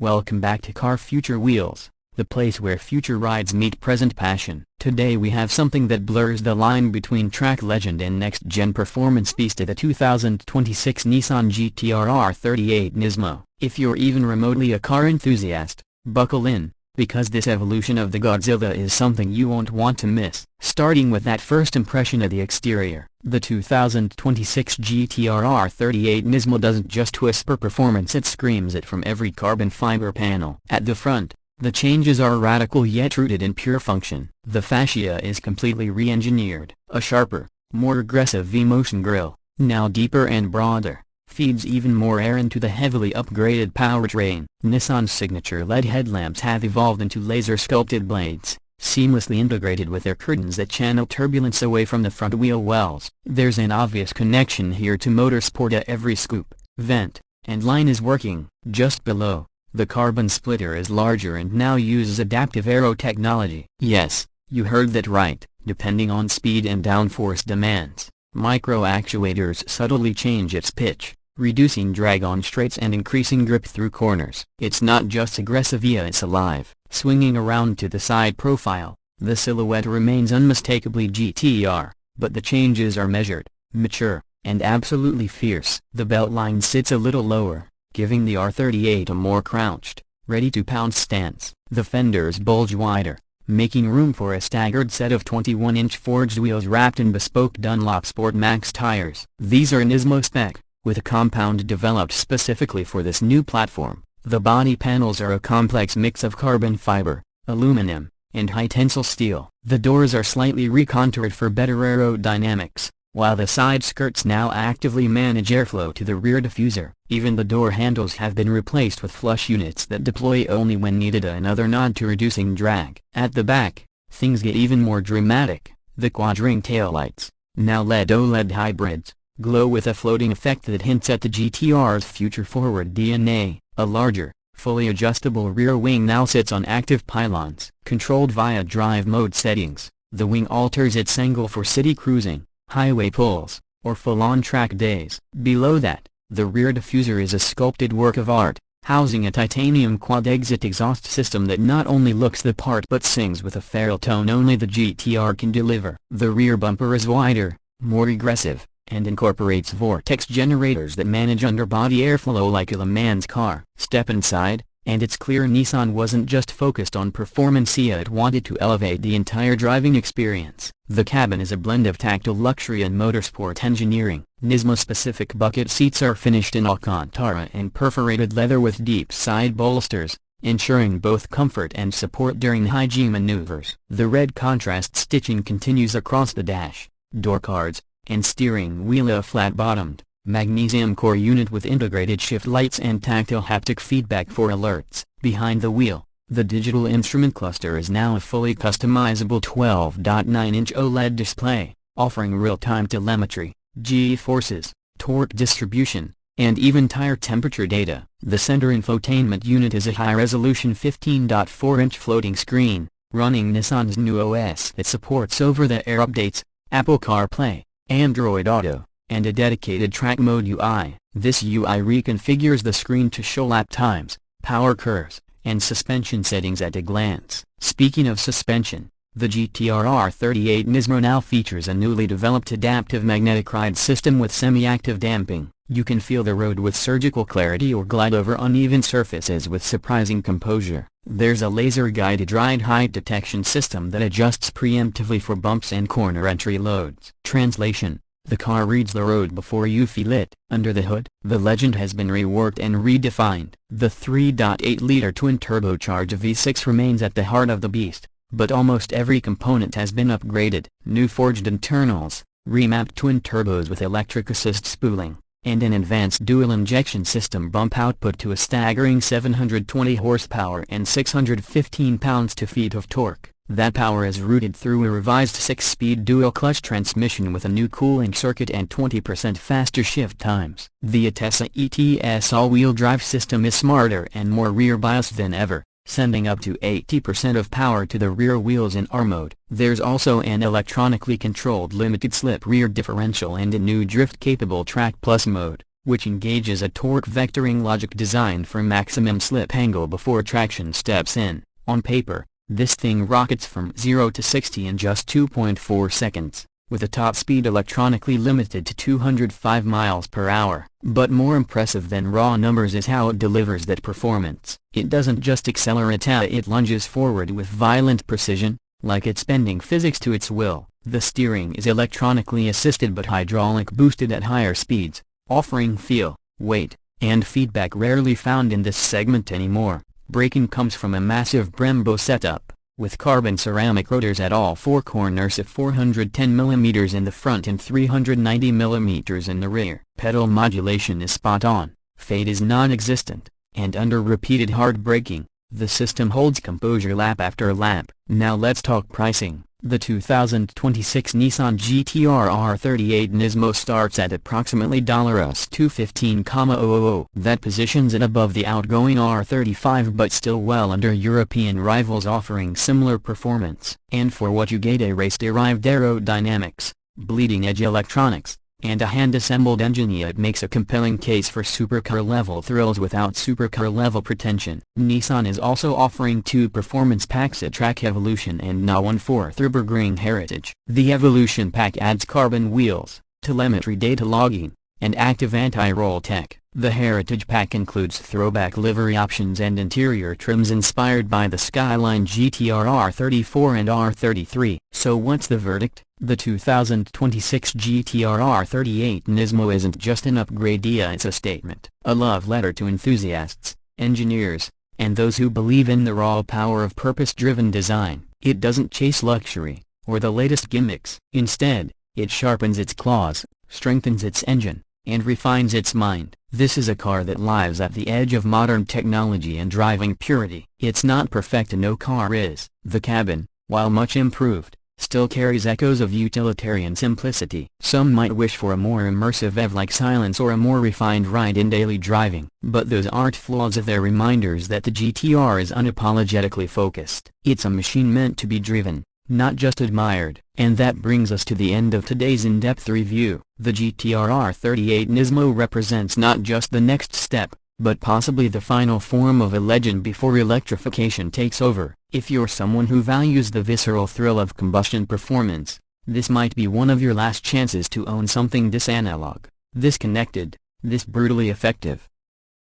Welcome back to Car Future Wheels, the place where future rides meet present passion. Today we have something that blurs the line between track legend and next-gen performance beast, the 2026 Nissan GT-R R38 Nismo. If you're even remotely a car enthusiast, buckle in, because this evolution of the Godzilla is something you won't want to miss. Starting with that first impression of the exterior, the 2026 GT-R R38 Nismo doesn't just whisper performance, it screams it from every carbon fiber panel. At the front, the changes are radical yet rooted in pure function. The fascia is completely re-engineered. A sharper, more aggressive V-motion grille, now deeper and broader, feeds even more air into the heavily upgraded powertrain. Nissan's signature LED headlamps have evolved into laser-sculpted blades, seamlessly integrated with their curtains that channel turbulence away from the front wheel wells. There's an obvious connection here to motorsport. Every scoop, vent, and line is working. Just below, the carbon splitter is larger and now uses adaptive aero technology. Yes, you heard that right. Depending on speed and downforce demands, micro actuators subtly change its pitch, reducing drag on straights and increasing grip through corners. It's not just aggressive, it's alive. Swinging around to the side profile, the silhouette remains unmistakably GT-R, but the changes are measured, mature, and absolutely fierce. The beltline sits a little lower, giving the R38 a more crouched, ready-to-pounce stance. The fenders bulge wider, making room for a staggered set of 21-inch forged wheels wrapped in bespoke Dunlop Sport Max tires. These are Nismo spec, with a compound developed specifically for this new platform. The body panels are a complex mix of carbon fiber, aluminum, and high-tensile steel. The doors are slightly recontoured for better aerodynamics, while the side skirts now actively manage airflow to the rear diffuser. Even the door handles have been replaced with flush units that deploy only when needed, another nod to reducing drag. At the back, things get even more dramatic. The quad-ring taillights, now LED OLED hybrids, glow with a floating effect that hints at the GT-R's future-forward DNA. A larger, fully adjustable rear wing now sits on active pylons. Controlled via drive mode settings, the wing alters its angle for city cruising, highway pulls, or full-on track days. Below that, the rear diffuser is a sculpted work of art, housing a titanium quad-exit exhaust system that not only looks the part but sings with a feral tone only the GT-R can deliver. The rear bumper is wider, more aggressive, and incorporates vortex generators that manage underbody airflow like a Le Mans car. Step inside, and it's clear Nissan wasn't just focused on performance, it wanted to elevate the entire driving experience. The cabin is a blend of tactile luxury and motorsport engineering. Nismo-specific bucket seats are finished in Alcantara and perforated leather with deep side bolsters, ensuring both comfort and support during high-G maneuvers. The red contrast stitching continues across the dash, door cards, and steering wheel. A flat-bottomed, magnesium core unit with integrated shift lights and tactile haptic feedback for alerts. Behind the wheel, the digital instrument cluster is now a fully customizable 12.9-inch OLED display, offering real-time telemetry, G-forces, torque distribution, and even tire temperature data. The center infotainment unit is a high-resolution 15.4-inch floating screen, running Nissan's new OS that supports over-the-air updates, Apple CarPlay, Android Auto, and a dedicated track mode UI. This UI reconfigures the screen to show lap times, power curves, and suspension settings at a glance. Speaking of suspension, the GT-R R38 Nismo now features a newly developed adaptive magnetic ride system with semi-active damping. You can feel the road with surgical clarity or glide over uneven surfaces with surprising composure. There's a laser-guided ride height detection system that adjusts preemptively for bumps and corner entry loads. Translation: the car reads the road before you feel it. Under the hood, the legend has been reworked and redefined. The 3.8-liter twin-turbocharged V6 remains at the heart of the beast, but almost every component has been upgraded. New forged internals, remapped twin turbos with electric assist spooling, and an advanced dual-injection system bump output to a staggering 720 horsepower and 615 pounds-to-feet of torque. That power is routed through a revised 6-speed dual-clutch transmission with a new cooling circuit and 20% faster shift times. The Atessa ETS all-wheel drive system is smarter and more rear-biased than ever, sending up to 80% of power to the rear wheels in R mode. There's also an electronically controlled limited-slip rear differential and a new drift-capable Track Plus mode, which engages a torque vectoring logic designed for maximum slip angle before traction steps in. On paper, this thing rockets from 0 to 60 in just 2.4 seconds, with a top speed electronically limited to 205 miles per hour. But more impressive than raw numbers is how it delivers that performance. It doesn't just accelerate, it lunges forward with violent precision, like it's bending physics to its will. The steering is electronically assisted but hydraulic boosted at higher speeds, offering feel, weight, and feedback rarely found in this segment anymore. Braking comes from a massive Brembo setup, with carbon ceramic rotors at all four corners at 410 mm in the front and 390 mm in the rear. Pedal modulation is spot on, fade is non-existent, and under repeated hard braking, the system holds composure lap after lap. Now let's talk pricing. The 2026 Nissan GT-R R38 Nismo starts at approximately $215,000. That positions it above the outgoing R35 but still well under European rivals offering similar performance. And for what you get, a race-derived aerodynamics, bleeding-edge electronics, and a hand-assembled engine, it makes a compelling case for supercar-level thrills without supercar-level pretension. Nissan is also offering two performance packs, a Track Evolution and now one for Nürburgring Heritage. The Evolution pack adds carbon wheels, telemetry data logging, and active anti-roll tech. The Heritage pack includes throwback livery options and interior trims inspired by the Skyline GT-R R34 and R33. So what's the verdict? The 2026 GT-R R38 Nismo isn't just an upgrade, it's a statement, a love letter to enthusiasts, engineers, and those who believe in the raw power of purpose-driven design. It doesn't chase luxury, or the latest gimmicks. Instead, it sharpens its claws, strengthens its engine, and refines its mind. This is a car that lives at the edge of modern technology and driving purity. It's not perfect, no car is. The cabin, while much improved, still carries echoes of utilitarian simplicity. Some might wish for a more immersive EV-like silence or a more refined ride in daily driving. But those aren't flaws, they're reminders that the GT-R is unapologetically focused. It's a machine meant to be driven, not just admired. And that brings us to the end of today's in-depth review. The GT-R R38 Nismo represents not just the next step, but possibly the final form of a legend before electrification takes over. If you're someone who values the visceral thrill of combustion performance, this might be one of your last chances to own something this analog, this connected, this brutally effective.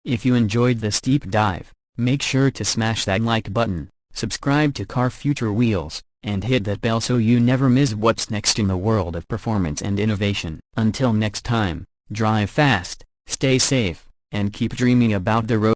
If you enjoyed this deep dive, make sure to smash that like button, subscribe to Future Wheelz, and hit that bell so you never miss what's next in the world of performance and innovation. Until next time, drive fast, stay safe, and keep dreaming about the road.